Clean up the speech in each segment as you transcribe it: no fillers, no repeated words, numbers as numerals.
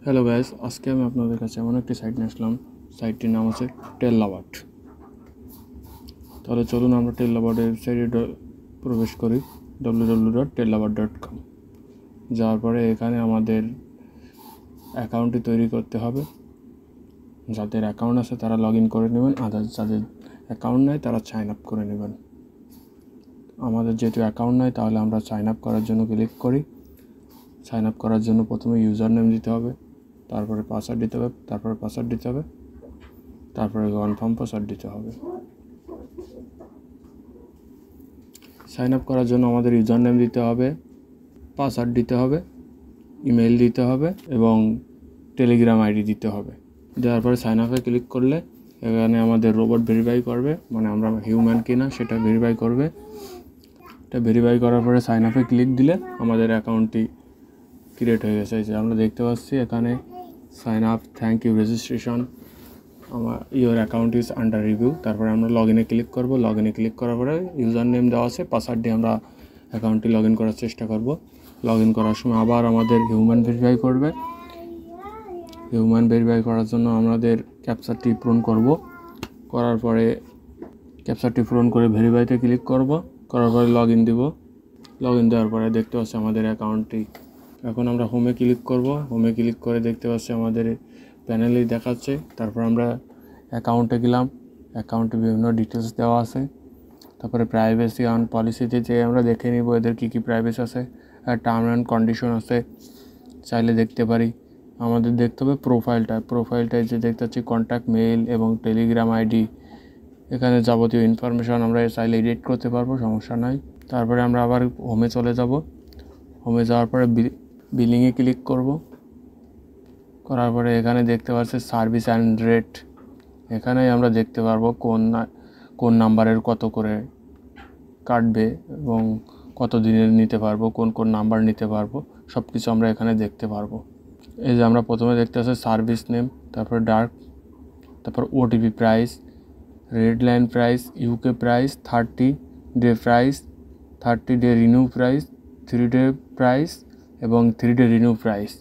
Hello guys, আজকে আমি আপনাদের কাছে এমন একটি সাইট নিয়ে আসলাম। সাইটটির নাম হচ্ছে টেললাবার্ড। তাহলে চলুন আমরা টেললাবার্ডের ওয়েবসাইটে প্রবেশ করি, www.tellabard.com। যাওয়ার পরে এখানে আমাদের অ্যাকাউন্টটি তৈরি করতে হবে। যাদের অ্যাকাউন্ট আছে তারা লগ ইন করে নেবেন, যাদের অ্যাকাউন্ট নেই তারা সাইন আপ করে নেবেন। আমাদের যেহেতু অ্যাকাউন্ট নাই তাহলে আমরা সাইন আপ করার জন্য ক্লিক করি। সাইন আপ করার জন্য প্রথমে ইউজার নেম দিতে হবে, তারপরে পাসওয়ার্ড দিতে হবে, তারপরে কনফার্ম পাসওয়ার্ড দিতে হবে। সাইন আপ করার জন্য আমাদের ইউজার নেম দিতে হবে, পাসওয়ার্ড দিতে হবে, ইমেল দিতে হবে এবং টেলিগ্রাম আইডি দিতে হবে। দেওয়ার পরে সাইন আপে ক্লিক করলে এখানে আমাদের রোবট ভেরিফাই করবে, মানে আমরা হিউম্যান কিনা সেটা ভেরিফাই করবে। এটা ভেরিফাই করার পরে সাইন আপে ক্লিক দিলে আমাদের অ্যাকাউন্টটি ক্রিয়েট হয়ে গেছে। যে আমরা দেখতে পাচ্ছি এখানে sign up, thank you, registration, your account is under review. তারপরে আমরা লগ ইনে ক্লিক করব। লগ ইনে ক্লিক করার পরে ইউজার নেম দেওয়া আছে, পাসওয়ার্ড দিয়ে আমরা অ্যাকাউন্টটি লগ ইন করার চেষ্টা করব। লগ ইন করার সময় আবার আমাদের হিউম্যান ভেরিফাই করবে। হিউম্যান ভেরিফাই করার জন্য আমাদের ক্যাপচারটি পূরণ করব। করার পরে ক্যাপচারটি পূরণ করে ভেরিফাইতে ক্লিক করব। করার পরে লগ ইন দিব। লগ ইন দেওয়ার পরে দেখতে পাচ্ছি আমাদের অ্যাকাউন্টটি। এখন আমরা হোমে ক্লিক করব। হোমে ক্লিক করে দেখতে পাচ্ছি আমাদের প্যানেলেই দেখাচ্ছে। তারপর আমরা অ্যাকাউন্টে গেলাম। অ্যাকাউন্টে বিভিন্ন ডিটেলস দেওয়া আছে। তারপরে প্রাইভেসি অন পলিসিতে যে আমরা দেখে নিব এদের কী কী প্রাইভেসি আছে, টার্ম অ্যান্ড কন্ডিশন আছে, চাইলে দেখতে পারি। আমাদের দেখতে হবে প্রোফাইলটায় যে দেখতে পাচ্ছি কন্ট্যাক্ট, মেইল এবং টেলিগ্রাম আইডি, এখানে যাবতীয় ইনফরমেশান আমরা চাইলে এডিট করতে পারবো, সমস্যা নাই। তারপরে আমরা আবার হোমে চলে যাব। হোমে যাওয়ার পরে বিলিংয়ে ক্লিক করব। করার পরে এখানে দেখতে পাচ্ছি সার্ভিস অ্যান্ড রেট। এখানেই আমরা দেখতে পারবো কোন নাম্বারের কত করে কাটবে এবং কত দিনের নিতে পারবো, কোন নাম্বার নিতে পারবো, সব কিছু আমরা এখানে দেখতে পারবো। এই যে আমরা প্রথমে দেখতে পাচ্ছি সার্ভিস নেম, তারপর ডার্ক, তারপর OTP price, red line price, UK price, 30 day price, 30 day renew price, 3 day price এবং 3 ডে রিনিউ প্রাইস।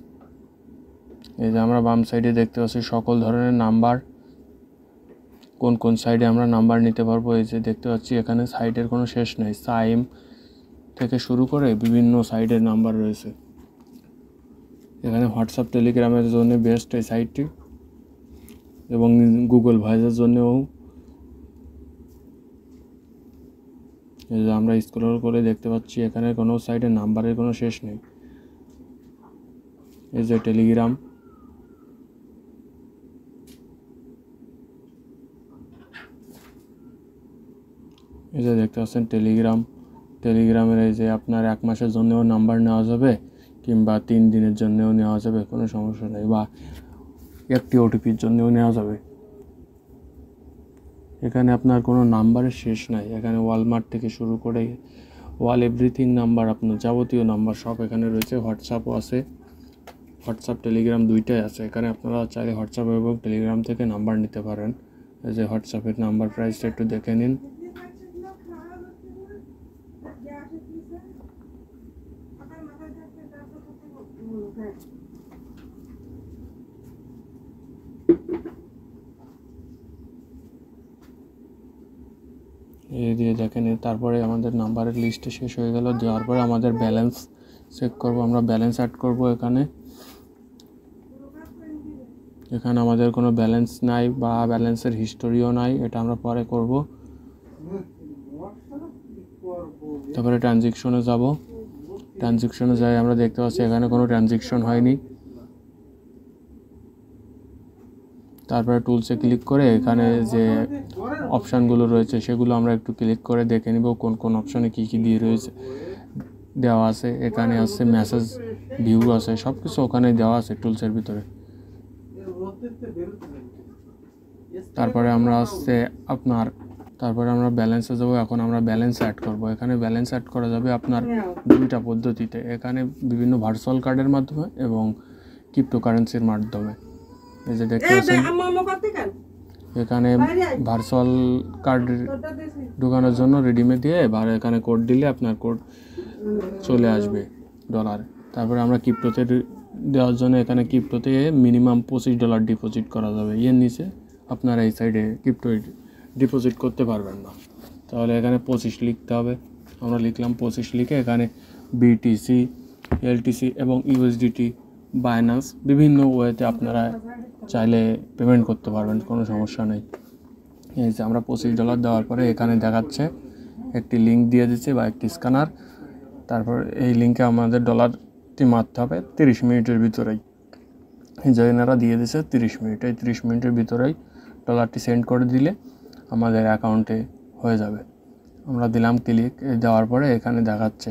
এই যে আমরা বাম সাইডে দেখতে পাচ্ছি সকল ধরনের নাম্বার, কোন সাইডে আমরা নাম্বার নিতে পারবো। এই যে দেখতে পাচ্ছি এখানে সাইডের কোনো শেষ নেই, সাইম থেকে শুরু করে বিভিন্ন সাইডের নাম্বার রয়েছে। এখানে হোয়াটসঅ্যাপ, টেলিগ্রামের জন্য বেস্ট এই সাইটটি এবং গুগল ভয়েসের জন্যও। এই যে আমরা স্ক্রল করে দেখতে পাচ্ছি এখানে কোনো সাইডে নাম্বারের কোনো শেষ নেই। এই যে টেলিগ্রাম, এই যে দেখতে পাচ্ছেন টেলিগ্রামের এই যে আপনার 1 মাসের জন্যও নাম্বার নেওয়া যাবে কিংবা 3 দিনের জন্যও নেওয়া যাবে, কোনো সমস্যা নেই, বা একটি ওটিপির জন্যও নেওয়া যাবে। এখানে আপনার কোনো নাম্বারের শেষ নাই। এখানে ওয়ালমার্ট থেকে শুরু করে এভরিথিং নাম্বার, আপনার যাবতীয় নাম্বার সব এখানে রয়েছে। হোয়াটসঅ্যাপও আছে, হোয়াটসঅ্যাপ টেলিগ্রাম দুইটাই আছে। এখানে আপনারা চাইলে হোয়াটসঅ্যাপ এবং টেলিগ্রাম থেকে নাম্বার নিতে পারেন। এই যে হোয়াটসঅ্যাপের নাম্বার প্রাইসটা একটু দেখে নিন। এই দিয়ে দেখেন। তারপরে আমাদের নাম্বারের লিস্টে শেষ হয়ে গেল। যাওয়ার পরে আমাদের ব্যালেন্স চেক করব, আমরা ব্যালেন্স অ্যাড করব। এখানে আমাদের কোনো ব্যালেন্স নাই বা ব্যালেন্সের হিস্টোরিও নাই, এটা আমরা পরে করব। তারপরে ট্রানজ্যাকশনে যাব। ট্রানজ্যাকশনে যাই আমরা দেখতে পাচ্ছি এখানে কোনো ট্রানজ্যাকশন হয়নি। তারপরে টুলসে ক্লিক করে এখানে যে অপশানগুলো রয়েছে সেগুলো আমরা একটু ক্লিক করে দেখে নিব কোন অপশানে কী দিয়ে দেওয়া আছে। এখানে আছে মেসেজ, ভিউ আছে, সব কিছু ওখানে দেওয়া আছে টুলসের ভিতরে। তারপরে আমরা ব্যালেন্সে যাব। এখন আমরা ব্যালেন্স অ্যাড করব। এখানে ব্যালেন্স অ্যাড করা যাবে আপনার 2টা পদ্ধতিতে। এখানে বিভিন্ন ভার্চুয়াল কার্ডের মাধ্যমে এবং ক্রিপ্টোকারেন্সির মাধ্যমে। এই যে দেখতে পাচ্ছেন এখানে ভার্চুয়াল কার্ড ঢোকানোর জন্য রেডিমে দিয়ে এখানে কোড দিলে আপনার কোড চলে আসবে $। তারপরে আমরা ক্রিপ্টোতে দেওয়ার জন্য এখানে ক্রিপ্টোতে মিনিমাম $25 ডিপোজিট করা যাবে। এর নিচে আপনারা এই সাইডে ক্রিপ্টো ডিপোজিট করতে পারবেন না। তাহলে এখানে 25 লিখতে হবে। আমরা লিখলাম 25 লিখে এখানে বিটিসি, এলটিসি এবং ইউএসডিটি, বাইন্যান্স বিভিন্ন ওয়েতে আপনারা চাইলে পেমেন্ট করতে পারবেন, কোনো সমস্যা নেই। এই যে আমরা $25 দেওয়ার পরে এখানে দেখাচ্ছে একটি লিঙ্ক দিয়ে দিচ্ছে বা একটি স্ক্যানার। তারপর এই লিঙ্কে আমাদের ডলারটি মারতে হবে 30 মিনিটের ভিতরেই। এই যে এনারা দিয়ে দিচ্ছে 30 মিনিট, এই 30 মিনিটের ভিতরেই ডলারটি সেন্ড করে দিলে আমাদের অ্যাকাউন্টে হয়ে যাবে। আমরা দিলাম ক্লিক, দেওয়ার পরে এখানে দেখাচ্ছে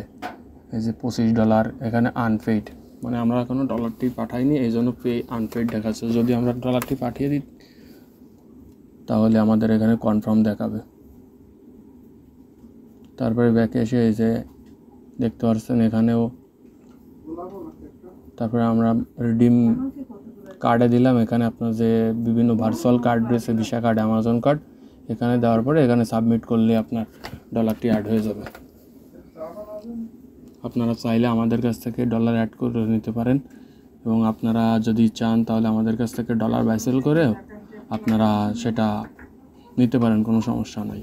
এই যে $25 এখানে আনপেইড, মানে আমরা এখনও ডলারটি পাঠাইনি, এই জন্য আনপেইড দেখাচ্ছে। যদি আমরা ডলারটি পাঠিয়ে দিই তাহলে আমাদের এখানে কনফার্ম দেখাবে। তারপরে ব্যাকে এসে এই যে দেখতে পাচ্ছেন এখানেও, তারপরে আমরা রিডিম কার্ডে দিলাম। এখানে আপনার যে বিভিন্ন ভার্চুয়াল কার্ড রয়েছে, ভিসা কার্ড, অ্যামাজন কার্ড, এখানে দেওয়ার পরে এখানে সাবমিট করলে আপনার ডলারটি অ্যাড হয়ে যাবে। আপনারা চাইলে আমাদের কাছ থেকে ডলার অ্যাড করে নিতে পারেন এবং আপনারা যদি চান তাহলে আমাদের কাছ থেকে ডলার বাই সেল করে আপনারা সেটা নিতে পারেন, কোনো সমস্যা নাই।